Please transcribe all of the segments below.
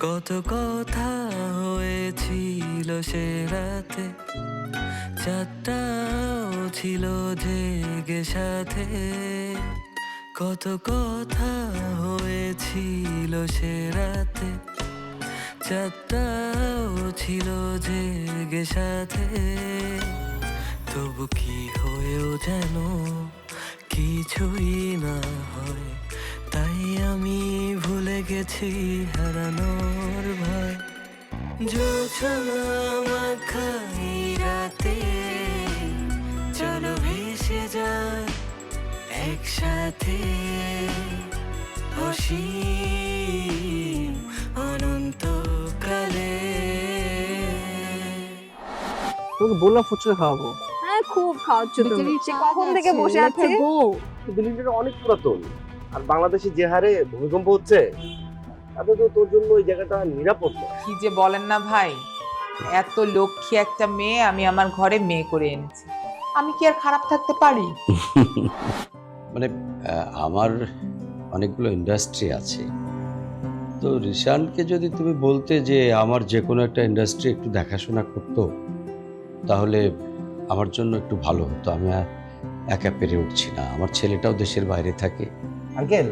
কত কথা হয়েছিল সে রাতে, চারটাও ছিল জেগে সাথে। কত কথা হয়েছিল সে রাতে, চারটাও ছিল জেগে সাথে। তবু কি হয়েও যেন কিছুই না হয়, তাই আমি ভুলে গেছি হারানোর ভয়। জোছনা মাখাই রাতে, চলো ভেসে যায় একসাথে, অসীম অনন্তকালে। তোকে বললাম ফুচকা খাওয়াবো। হ্যাঁ খুব খাওয়াচ্ছ তুমি, সে কখন থেকে বসে আছে। বিল্ডিংটা অনেক পুরাতন, আর বাংলাদেশে যে হারে ভূমিকম্প হচ্ছে তাতে তো তোর জন্য ওই জায়গাটা নিরাপদ না। কি যে বলেন না ভাই, এত লক্ষ্মী একটা মেয়ে আমি আমার ঘরে মেয়ে করে এনেছি, আমি কি আর খারাপ থাকতে পারি? মানে আমার অনেকগুলো ইন্ডাস্ট্রি আছে, তো রিশানকে যদি তুমি বলতে যে আমার যে কোনো একটা ইন্ডাস্ট্রি একটু দেখাশোনা করতো, তাহলে আমার জন্য একটু ভালো হতো। আমি একা পেরে উঠছি না, আমার ছেলেটাও দেশের বাইরে থাকে। আঙ্কেল,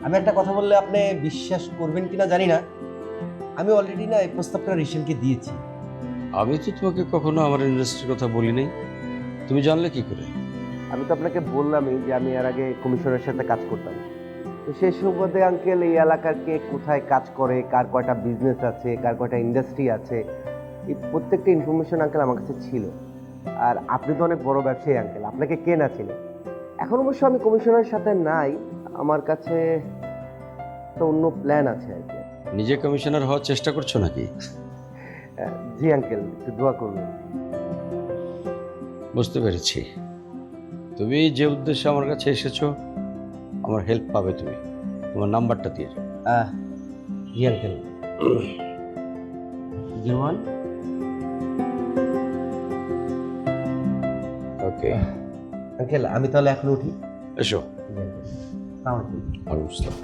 আমি একটা কথা বললে আপনি বিশ্বাস করবেন কিনা জানি না, আমি অলরেডি না এই প্রস্তাবটা রিশানকে দিয়েছি। আমি তো তোমাকে কখনো আমার ইন্ডাস্ট্রির কথা বলি নাই, তুমি জানলে কি করে? আমি তো আপনাকে বললামই যে আমি এর আগে কমিশনের সাথে কাজ করতাম, তো সেই সুবাদে আঙ্কেল এই এলাকার কে কোথায় কাজ করে, কার কয়টা বিজনেস আছে, কার কয়টা ইন্ডাস্ট্রি আছে, এই প্রত্যেকটা ইনফরমেশন আঙ্কেল আমার কাছে ছিল। আর আপনি তো অনেক বড় ব্যবসায়ী আঙ্কেল, আপনাকে কে না চিনে। এখন অবশ্য আমি কমিশনের সাথে নাই, আমার কাছে তো অন্য প্ল্যান আছে আর কি। নিজে কমিশনার হওয়ার চেষ্টা করছো নাকি? জি আঙ্কেল, একটু দোয়া করবেন। বুঝতে পেরেছি, তুমি যে উদ্দেশ্যে আমার কাছে এসেছো, আমার হেল্প পাবে তুমি। তোমার নাম্বারটা দিয়ে যাও। জি আঙ্কেল, 01 ওকে আঙ্কেল, আমি তাহলে এখন উঠি। এসো। জি আঙ্কেল, আসসালামু আলাইকুম। ওয়ালাইকুম আসসালাম।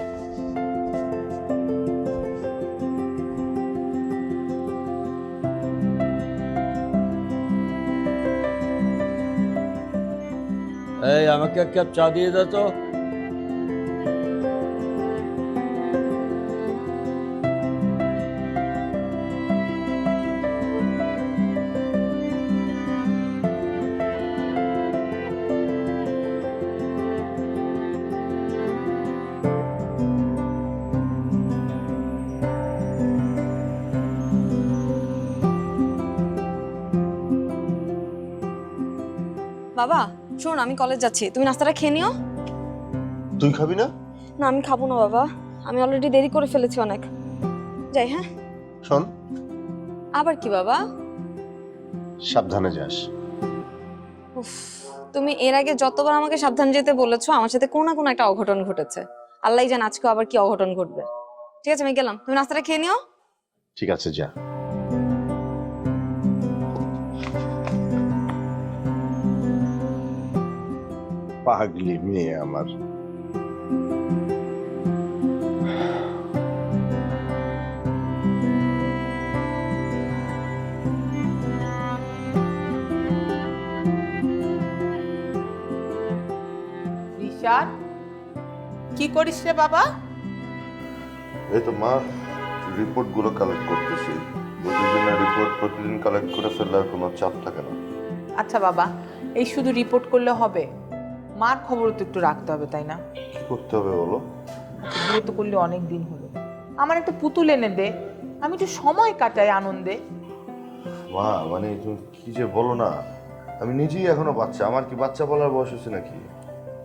এই আমাকে এক কাপ চা দিয়ে দাও তো। বাবা শোন, আমি কলেজ যাচ্ছি, তুমি নাস্তাটা খেয়ে নিও। তুই খাবি না? না আমি খাবো না বাবা, আমি অলরেডি দেরি করে ফেলেছি অনেক। যাই। হ্যাঁ শোন, আবার কি বাবা? সাবধানে যাস। উফ, তুমি এর আগে যতবার আমাকে সাবধান যেতে বলেছো, আমার সাথে কোনো না কোনো একটা অঘটন ঘটেছে। আল্লাহ জানে আজকে আবার কি অঘটন ঘটবে। ঠিক আছে আমি গেলাম, তুমি নাস্তাটা খেয়ে নিও। ঠিক আছে, যা। পাগলি মেয়ে আমার। রিশান, কি করিস রে বাবা? এই তো মা, রিপোর্ট গুলো কালেক্ট করতেছি। প্রতিদিনের রিপোর্ট প্রতিদিন কালেক্ট করে ফেললে আর কোনো চাপ থাকে না। আচ্ছা বাবা, এই শুধু রিপোর্ট করলে হবে? মার খবরও তো একটু রাখতে হবে, তাই না? কি করতে হবে বলো? আচ্ছা, বিয়ে তো করলে অনেক দিন হলো, আমার একটা পুতুল এনে দে, আমি একটু সময় কাটাই আনন্দে। মা, মানে তুমি কি যে বলো না, আমি নিজেই এখনো বাচ্চা, আমার কি বাচ্চা বলার বয়স হচ্ছে নাকি?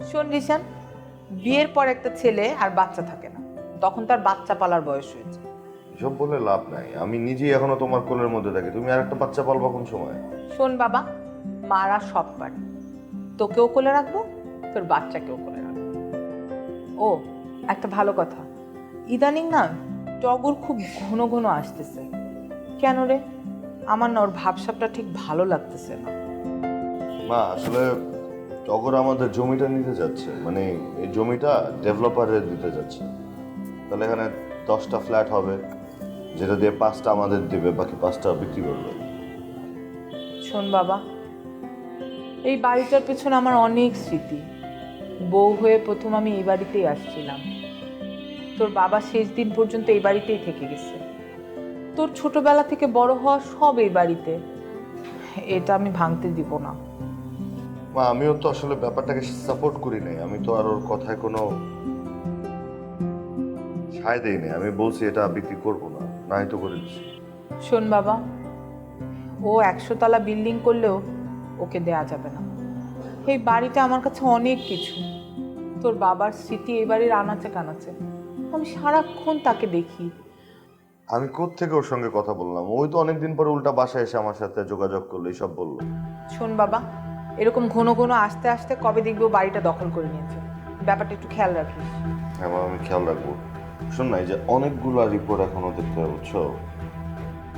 শোন রিশান, বিয়ের পর একটা ছেলে আর বাচ্চা থাকে না, তখন তার বাচ্চা পালার বয়স হয়েছে। এসব বলে লাভ নাই, আমি নিজেই এখনো তোমার কোলের মধ্যে থাকি, তুমি আর একটা বাচ্চা পালবা কোন সময়? শোন বাবা, মারা সব পারে, তোকেও কোলে রাখবো, তোর বাচ্চাকেও কোলে রাখবো। ও একটা ভালো কথা, ইদানিং না টগর খুব ঘন ঘন আসতেছে। কেন রে? আমার না ওর ভাবসাবটা ঠিক ভালো লাগতেছে না। মা, আসলে টগর আমাদের জমিটা নিতে যাচ্ছে, মানে এই জমিটা ডেভেলপারে দিতে যাচ্ছে। তাহলে এখানে 10টা ফ্ল্যাট হবে, যেটা দিয়ে 5টা আমাদের দেবে, বাকি 5টা বিক্রি করবে। শোন বাবা, এই বাড়িটার পেছনে আমার অনেক স্মৃতি। বউ হয়ে প্রথম আমি এই বাড়িতেই আসছিলাম। তোর বাবা শেষ দিন পর্যন্ত এই বাড়িতেই থেকে গেছে। তোর ছোটবেলা থেকে বড় হওয়া সব এই বাড়িতে। এটা আমি ভাঙতে দিব না। মা, আমিও তো আসলে ব্যাপারটাকে সাপোর্ট করি নাই, আমি তো আর ওর কথায় কোনো সায় দেই নাই। আমি বলছি এটা বিক্রি করবো না, নাই তো করে দিচ্ছি। শোন বাবা, ও 100 তলা বিল্ডিং করলেও ওকে দেয়া যাবে না। এই বাড়িটা আমার কাছে অনেক কিছু। তোর বাবার স্মৃতি এই বাড়ির আনাচে কানাচে। আমি সারাক্ষণ তাকে দেখি। আমি কোত্থেকে ওর সঙ্গে কথা বললাম? ওই তো অনেকদিন পরে উল্টা বাসায় এসে আমার সাথে যোগাযোগ করলো, এইসব বললো। শোন বাবা, এরকম ঘন ঘন আস্তে আস্তে কবে দেখবি ও বাড়িটা দখল করে নিয়েছে। ব্যাপারটা একটু খেয়াল রাখিস। হ্যাঁ মা, আমি খেয়াল রাখবো। শোন না, এই যে অনেকগুলো রিপোর্ট এখনো দেখতে হবে, বুঝছো?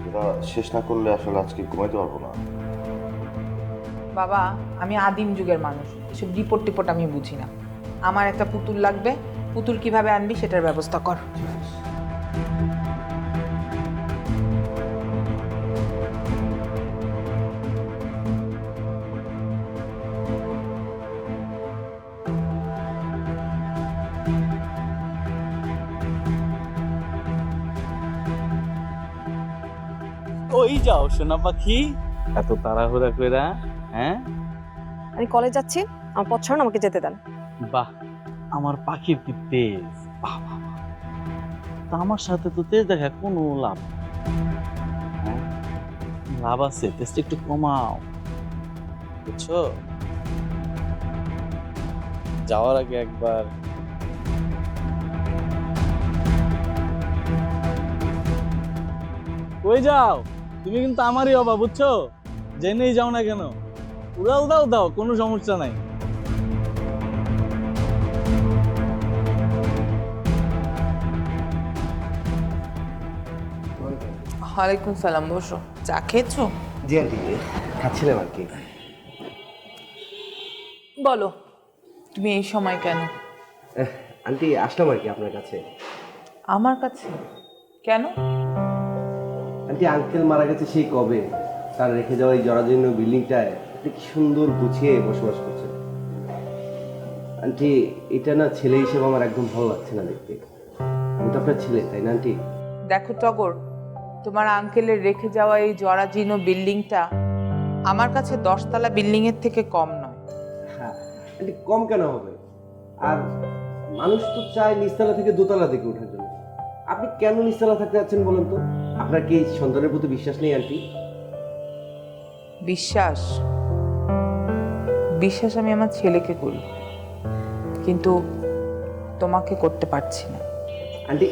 এটা শেষ না করলে আসলে আজকে ঘুমাইতে পারবো না। বাবা, আমি আদিম যুগের মানুষ, এসব রিপোর্ট টিপোর্ট আমি বুঝি না। আমার একটা পুতুল লাগবে, পুতুল কিভাবে আনবি সেটার ব্যবস্থা কর। ওই যাও সোনা পাখি, এত তাড়াহুড়া কইরা? হ্যাঁ, আমি কলেজ যাচ্ছি, আমার পথ ছাড়ুন, আমাকে যেতে দেন। বাহ, আমার পাখির কি তেজ! বাহ বাহ বাহ। তা আমার সাথে তো তেজ দেখা কোনো লাভ নেই। হ্যাঁ? লাভ আছে, তেজটা একটু কমাও, বুঝছো? যাওয়ার আগে একবার কই যাও? তুমি কিন্তু আমারই অভাব, বুঝছো? জেনেই যাও না কেন, উড়াল দাও দাও, কোনো সমস্যা নাই। ওয়ালাইকুম সালাম, বসো। চা খেয়েছো? জি আন্টি, খাচ্ছিলাম আর কি। বলো, তুমি এই সময় কেন? আন্টি, আসলাম আর কি আপনার কাছে। আমার কাছে কেন? আন্টি, আঙ্কেল মারা গেছে সেই কবে। তার রেখে যাওয়া এই জরাজীর্ণ বিল্ডিংটায় আপনি কি সুন্দর গুছিয়ে বসবাস করছেন। আন্টি, এটা না ছেলে হিসেবে আমার একদম ভালো লাগছে না দেখতে। আমি তো আপনার ছেলে, তাই না আন্টি? দেখো টগর, তোমার আঙ্কেলের রেখে যাওয়া এই জরাজীর্ণ বিল্ডিংটা আমার কাছে 10 তলা বিল্ডিং এর থেকে কম নয়। হ্যাঁ আন্টি, কম কেন হবে? আর মানুষ তো চায় নিচতলা থেকে দোতলা দিকে ওঠার জন্য। আপনি কেন নিচতলা থাকতে যাচ্ছেন বলেন তো? আপনার কি এই সন্তানের প্রতি বিশ্বাস নেই আন্টি? বিশ্বাস বিশ্বাস আমি আমার ছেলেকে করি, কিন্তু তোমাকে করতে পারছি না। আন্টি,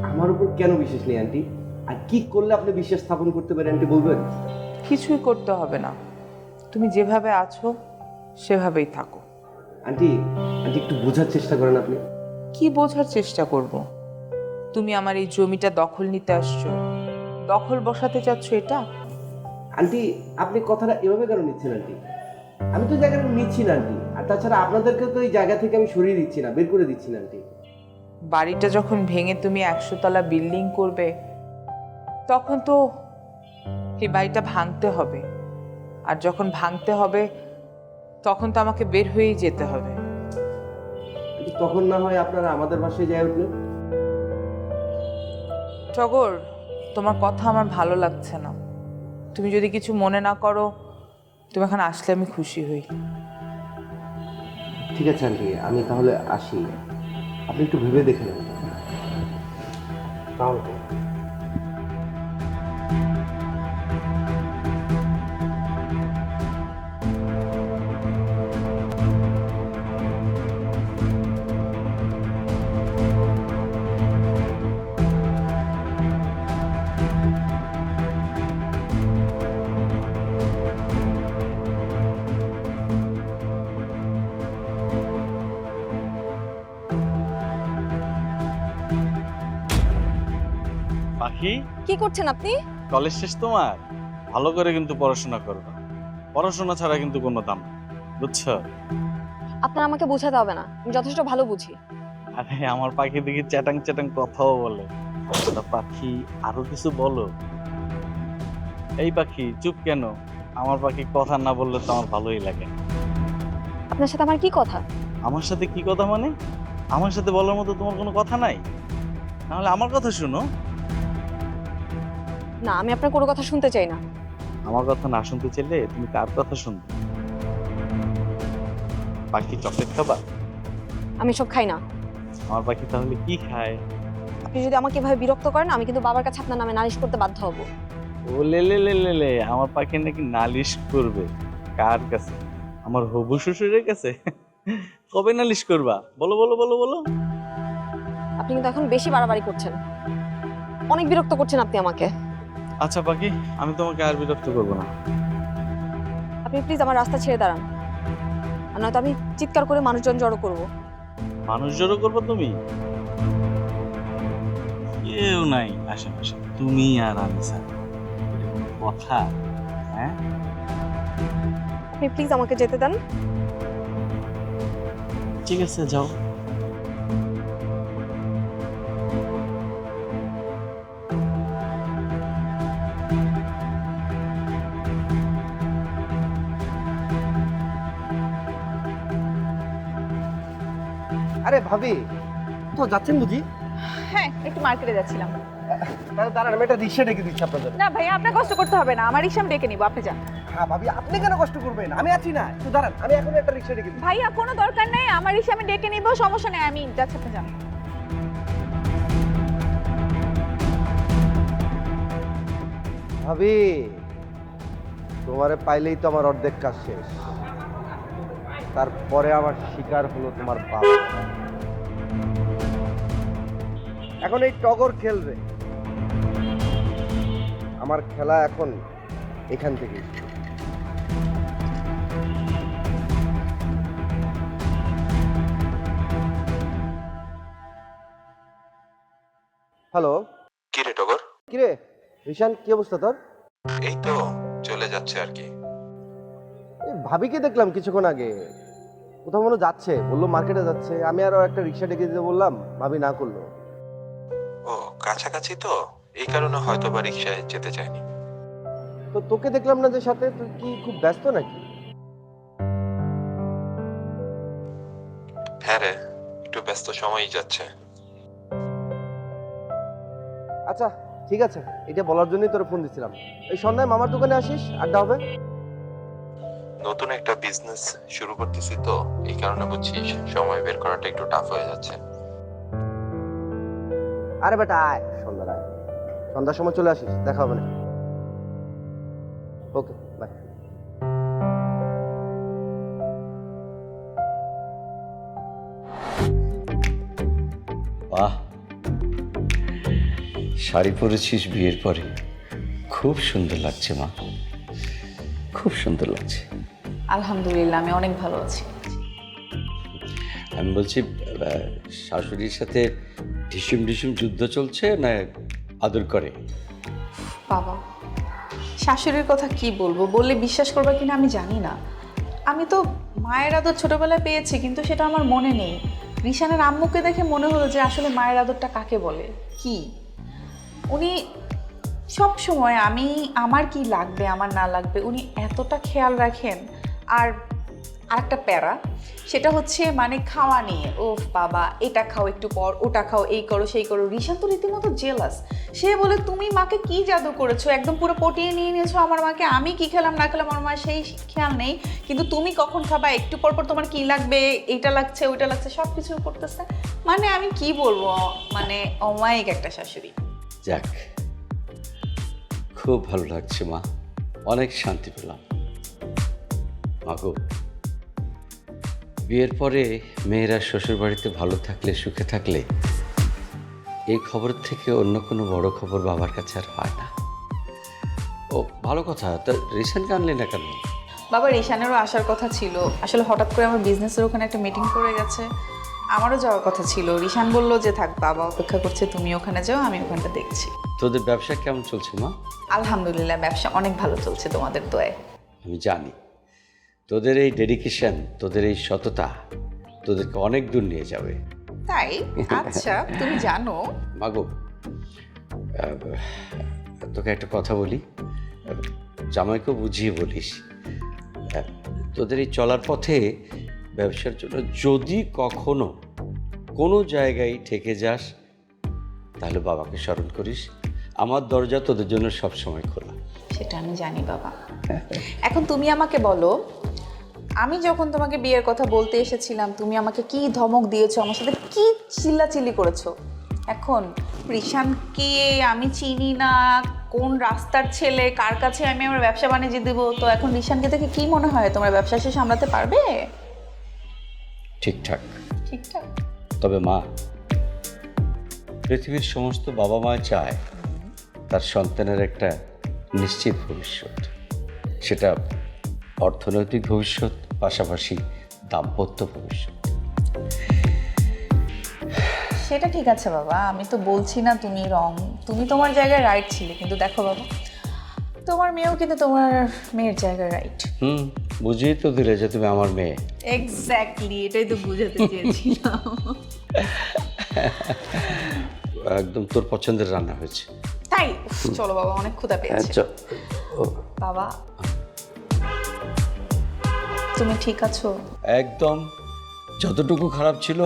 আমার উপর কেন বিশ্বাস নেই আন্টি? আর কি করলে আপনি বিশ্বাস স্থাপন করতে পারেন আন্টি, বলবেন? কিছুই করতে হবে না, তুমি যেভাবে আছো সেভাবেই থাকো। আন্টি, আন্টি একটু বোঝার চেষ্টা করেন আপনি। কি বোঝার চেষ্টা করব? তুমি আমার এই জমিটা দখল নিতে আসছো, দখল বসাতে চাচ্ছ এটা? আন্টি, আপনি কথাটা এভাবে কেন নিচ্ছেন আন্টি? আমি তো জায়গাটা নিচ্ছি না আন্টি। আর তাছাড়া আপনাদেরকে তো এই জায়গা থেকে আমি সরিয়ে দিচ্ছি না, বের করে দিচ্ছি না আন্টি। বাড়িটা যখন ভেঙে তুমি 100 তলা বিল্ডিং করবে, তখন তো এই বাড়িটা ভাঙতে হবে। আর যখন ভাঙতে হবে তখন তো আমাকে বের হয়েই যেতে হবে। আন্টি, তখন না হয় আপনারা আমাদের বাসায় যাই উঠলেন। টগর, তোমার কথা আমার ভালো লাগছে না। তুমি যদি কিছু মনে না করো, তুমি এখানে আসলে আমি খুশি হই। ঠিক আছে আন্টি, আমি তাহলে আসি। আপনি একটু ভেবে দেখে নেন তাহলে। পাখি, কি করছেন আপনি? কলেজ শেষ তোমার? ভালো করে কিন্তু পড়াশোনা করবে, পড়াশোনা ছাড়া কিন্তু কোনো দাম নেই, বুঝছো? আপনার আমাকে বোঝাতে হবে না, আমি যথেষ্ট ভালো বুঝি। আরে আমার পাখি দেখি চ্যাটাং চ্যাটাং কথাও বলে। তা পাখি আরো কিছু বলো। এই পাখি চুপ কেন? আমার পাখি কথা না বললে তো আমার ভালোই লাগে। আপনার সাথে আমার কি কথা? আমার সাথে কি কথা মানে? আমার সাথে বলার মতো তোমার কোনো কথা নাই? নাহলে আমার কথা শুনো। না, আমি আপনার কোনো কথা শুনতে চাই না। আমার কথা না শুনতে চাইলে তুমি কার কথা শুনবে? পাখি চকলেট খাবা? আমি সব খাই না। আমার পাখি তাহলে কি খায়? আপনি যদি আমাকে এভাবে বিরক্ত করেন, আমি কিন্তু বাবার কাছে আপনার নামে নালিশ করতে বাধ্য হব। ও লে লে লে লে লে, আমার পাখি নাকি নালিশ করবে? কার কাছে? আমার হবু শ্বশুরের কাছে? কবে নালিশ করবা? বলো বলো বলো বলো। আপনি কিন্তু এখন বেশি বাড়াবাড়ি করছেন, অনেক বিরক্ত করছেন আপনি আমাকে। আচ্ছা পাখি, আমি তোমাকে আর বিরক্ত করবো না। আপনি প্লিজ আমার রাস্তা ছেড়ে দাঁড়ান, আর নয়তো আমি চিৎকার করে মানুষজন জড়ো করব। মানুষ জড়ো করবো তুমি? কেউ নাই আশেপাশে, তুমি আর আমি স্যার। কথা? হ্যাঁ, আপনি প্লিজ আমাকে যেতে দেন। ঠিক আছে যাও। আরে ভাবি, তো যাচ্ছেন বুঝি? হ্যাঁ, একটু মার্কেটে যাচ্ছিলাম। তাহলে দাঁড়ান, আমি একটা রিক্সা ডেকে দিচ্ছি আপনাদের। না ভাইয়া, আপনার কষ্ট করতে হবে না, আমার রিক্সা আমি ডেকে নিবো, আপনি যান। হ্যাঁ ভাবি, আপনি কেন কষ্ট করবেন? আমি আছি না, একটু দাঁড়ান, আমি এখন একটা রিক্সা ডেকে দিচ্ছি। ভাইয়া কোনো দরকার নেই, আমার রিক্সা আমি ডেকে নিবো, সমস্যা নেই, আমি যাচ্ছি, আপনি যান। ভাবি, তোমারে পাইলেই তো আমার অর্ধেক কাজ শেষ। তারপরে আমার শিকার হলো তোমার বাবা। এখন এই টগর খেলবে, আমার খেলা এখন এখান থেকে। হ্যালো, কিরে টগর? কিরে রিশান, কি অবস্থা তোর? এই তো চলে যাচ্ছে আর কি। এই ভাবিকে দেখলাম কিছুক্ষণ আগে, কোথাও মনে হয় যাচ্ছে, বললো মার্কেটে যাচ্ছে। আমি আরো একটা রিক্সা ডেকে দিতে বললাম, ভাবি না করলো। ও কাছাকাছি তো, এই কারণে হয়তো বা রিক্সায় যেতে চাইনি। তো তোকে দেখলাম না যে সাথে, তুই কি খুব ব্যস্ত নাকি? হ্যাঁ রে, একটু ব্যস্ত সময়ই যাচ্ছে। আচ্ছা ঠিক আছে, এটা বলার জন্যই তোর ফোন দিছিলাম। এই সন্ধ্যায় মামার দোকানে আসিস, আড্ডা হবে। নতুন একটা বিজনেস শুরু করতেছি তো, এই কারণে বুঝছিস সময় বের করাটা একটু টাফ হয়ে যাচ্ছে। আরে বেটা আয়, সন্ধ্যার সময় চলে আসিস, দেখা হবে না। Okay bye. বাহ, শাড়ি পরেছিস বিয়ের পরে, খুব সুন্দর লাগছে মা, খুব সুন্দর লাগছে। আলহামদুলিল্লাহ, আমি অনেক ভালো আছি। আমি বলছি, শাশুড়ির সাথে ঢিসুম ঢিসুম যুদ্ধ চলছে না আদর করে? বাবা, শাশুড়ির কথা কি বলবো, বললে বিশ্বাস করবে কিনা আমি জানি না। আমি তো মায়ের আদর ছোটবেলায় পেয়েছি, কিন্তু সেটা আমার মনে নেই। রিশানের আম্মুকে দেখে মনে হলো যে আসলে মায়ের আদরটা কাকে বলে, কি উনি সব সময় আমি আমার কি লাগবে আমার না লাগবে উনি এতটা খেয়াল রাখেন। আর আরেকটা প্যারা, সেটা হচ্ছে মানে খাওয়া নিয়ে, ও বাবা এটা খাও একটু পর, ওটা খাও, এই করো সেই করো। রিশান তো রীতিমতো জেলাস, সে বলে তুমি মাকে কি জাদু করেছো, একদম পুরো পটিয়ে নিয়ে নিয়েছো আমার মাকে, আমি কি খেলাম না খেলাম আমার মা সেই খেয়াল নেই, কিন্তু তুমি কখন খাবা, একটু পর পর তোমার কি লাগবে, এইটা লাগছে ওইটা লাগছে, সব কিছু করতেছে। মানে আমি কি বলবো, মানে অমায়িক একটা শাশুড়ি। যাক, খুব ভালো লাগছে মা, অনেক শান্তি পেলাম। মাগো, বিয়ের পরে মেয়েরা শ্বশুর বাড়িতে ভালো থাকলে, সুখে থাকলে, এই খবর থেকে অন্য কোনো বড় খবর বাবার কাছে আর হয় না। ও ভালো কথা, তা রিসেন্ট আনলি না কেন? বাবা রিশানেরও আসার কথা ছিল, আসলে হঠাৎ করে আমার বিজনেসের ওখানে একটা মিটিং পড়ে গেছে, আমারও যাওয়ার কথা ছিল। রিশান বলল যে থাক, বাবা অপেক্ষা করছে, তুমি ওখানে যাও, আমি ওখানটা দেখছি। তোদের ব্যবসা কেমন চলছে মা? আলহামদুলিল্লাহ, ব্যবসা অনেক ভালো চলছে তোমাদের দোয়ায়। আমি জানি তোদের এই ডেডিকেশন, তোদের এই সততা তোদেরকে অনেক দূর নিয়ে যাবে। তাই? আচ্ছা, তুমি জানো? মাগো, তোকে একটা কথা বলি, জামাইকেও বুঝিয়ে বলিস, তোদের এই চলার পথে ব্যবসার জন্য যদি কখনো কোনো জায়গায় ঠেকে যাস তাহলে বাবাকে স্মরণ করিস। আমার দরজা তোদের জন্য সবসময় খোলা। সেটা আমি জানি বাবা। এখন তুমি আমাকে বলো, আমি যখন তোমাকে বিয়ের কথা বলতে এসেছিলাম তুমি আমাকে কি ধমক দিয়েছো, আমার সাথে কি চিল্লাচিল্লি করেছো। এখন রিশানকে আমি চিনি না, কোন রাস্তার ছেলে, কার কাছে আমি আমার ব্যবসা বাণিজ্য দেবো, তো এখন রিশানকে দেখে কি মনে হয় তোমার ব্যবসা সে সামলাতে পারবে? ঠিকঠাক। ঠিকঠাক। তবে মা, পৃথিবীর সমস্ত বাবা মা চায় তার সন্তানের একটা নিশ্চিত ভবিষ্যৎ, সেটা অর্থনৈতিক ভবিষ্যৎ, পাশাপাশি দাম্পত্য ভবিষ্যৎ। সেটা ঠিক আছে বাবা, আমি তো বলছি না তুমি রং, তুমি তোমার জায়গায় রাইট ছিলে, কিন্তু দেখো বাবা, তোমার মেয়েও কিন্তু তোমার মেয়ের জায়গায় রাইট। বুঝিয়ে তো দিলে যে তুমি আমার মেয়ে। এক্স্যাক্টলি, এটাই তো বুঝাতে চেয়েছিলাম। একদম তোর পছন্দের রান্না হয়েছে। তাই? চলো বাবা, অনেক ক্ষুধা পেয়েছে। বাবা, তুমি ঠিক আছো? একদম, যতটুকু খারাপ ছিল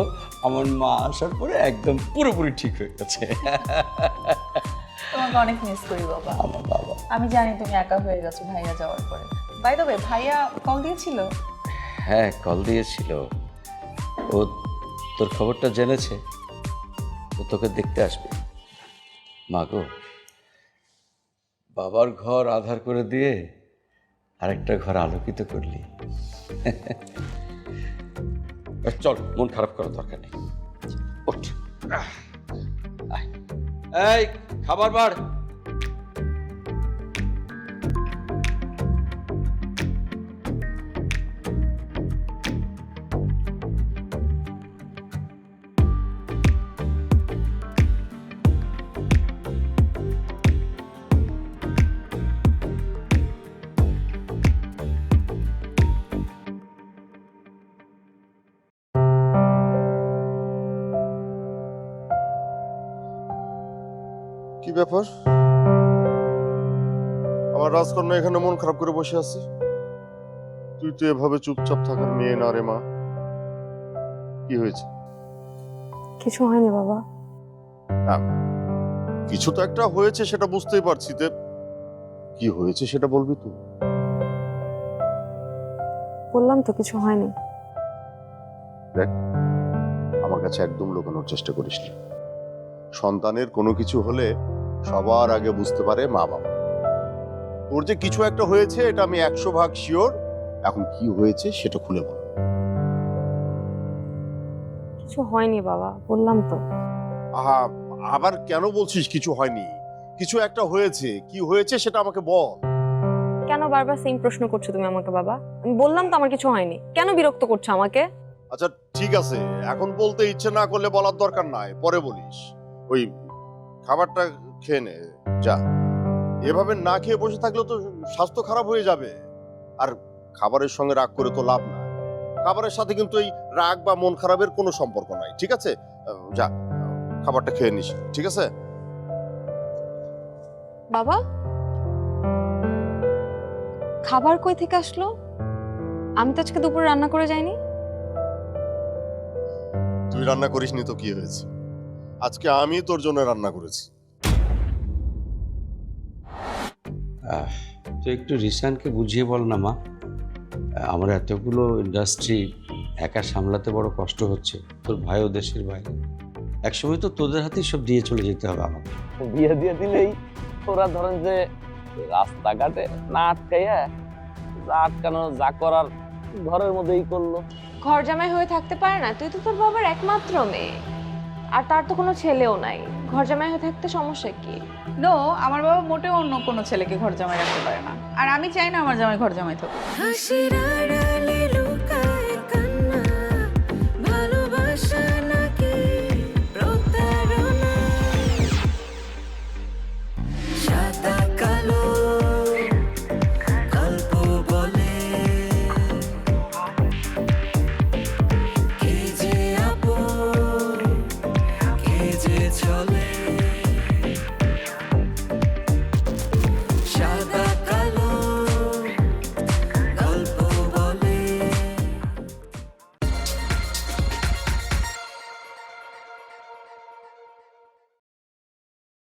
আমার মা আসার পরে একদম পুরোপুরি ঠিক হয়ে গেছে। তোমাকে অনেক মিস করি বাবা। আমার বাবা, আমি জানি তুমি একা হয়ে গেছো ভাইয়া যাওয়ার পরে। বাই দ্য ওয়ে, ভাইয়া কল দিয়েছিল? হ্যাঁ, কল দিয়েছিল। ও তোর খবরটা জেনেছে, ও তোকে দেখতে আসবে। মা গো, বাবার ঘর আধার করে দিয়ে আরেকটা ঘর আলোকিত করলি। চল, মন খারাপ করার দরকার নেই, ওঠ। আয়। এই খাবার বার। কি ব্যাপার? আমার রাজকন্যা এখানে মন খারাপ করে বসে আছে। তুই তো এভাবে চুপচাপ থাকার মেয়ে না রে মা। কি হয়েছে? কিছু হয়নি বাবা। কিছু তো একটা হয়েছে, সেটা বুঝতেই পারছি। কি হয়েছে সেটা বলবি তুই? বললাম তো কিছু হয়নি। দেখ, আমার কাছে একদম লুকানোর চেষ্টা করিস না। সন্তানের কোনো কিছু হলে সবার আগে বুঝতে পারে মা বাবা। তোর যে কিছু একটা হয়েছে এটা আমি 100% শিওর। এখন কি হয়েছে সেটা খুলে বল। কিছু হয়নি বাবা, বললাম তো। আহা, আবার কেন বলছিস কিছু হয়নি? কিছু একটা হয়েছে, কি হয়েছে সেটা আমাকে বল। কেন বারবার সেম প্রশ্ন করছো তুমি আমাকে বাবা? আমি বললাম তো আমার কিছু হয়নি, কেন বিরক্ত করছো আমাকে? আচ্ছা ঠিক আছে, এখন বলতে ইচ্ছে না করলে বলার দরকার নাই, পরে বলিস। ওই খাবারটা খেয়ে নে, যা। এভাবে না খেয়ে বসে থাকলে তো স্বাস্থ্য খারাপ হয়ে যাবে। আর খাবারের সঙ্গে রাগ করে তো লাভ নাই। খাবারের সাথে কিন্তু এই রাগ বা মন খারাপের কোনো সম্পর্ক নাই, ঠিক আছে? যা, খাবারটা খেয়ে নিস, ঠিক আছে? বাবা, খাবার কই থেকে আসলো? আমি তো আজকে দুপুরে রান্না করে যাইনি। তুই রান্না করিসনি তো কি হয়েছে? আজকে আমি তোর জন্য রান্না করেছি। তো একটু রিশানকে বুঝিয়ে বল না মা, আমার এতগুলো ইন্ডাস্ট্রি একা সামলাতে বড় কষ্ট হচ্ছে। তোর ভাইও দেশের বাইরে, একসময় তো তোদের হাতেই সব দিয়ে চলে যেতে হবে আমাকে। বিয়ে দিয়ে দিলেই ওরা ধরেন যে রাস্তাঘাটে না আটকাইয়া যা আটকানো যা করার ঘরের মধ্যেই করলো। ঘর জামাই হয়ে থাকতে পারে না? তুই তো তোর বাবার একমাত্র মেয়ে, আর তার তো কোনো ছেলেও নাই। ঘর জামাই হয়ে থাকতে সমস্যা কি? নো, আমার বাবা মোটেও অন্য কোনো ছেলেকে ঘর জামাই রাখতে পারে না, আর আমি চাই না আমার জামাই ঘর জামাই থাকুক। হাসির আড়ালে